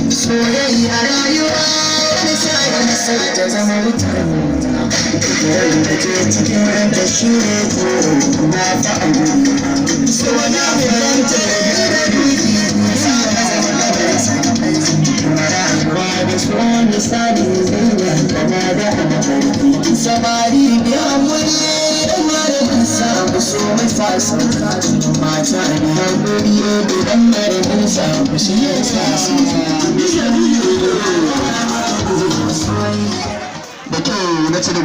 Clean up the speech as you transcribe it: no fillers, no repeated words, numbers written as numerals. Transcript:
Soyayya rayuwa wani sa'in sai ta zama wutar da ke cikin ranta shi ne ko na fa'amu so na faranta da duki sa ka zama labarsa rayuwa da so misali zai yankana da albarki samari biya muni da malamin samu so mai fasa mata ne hankuri idan maramin samu shi ya sa da kyau na ci da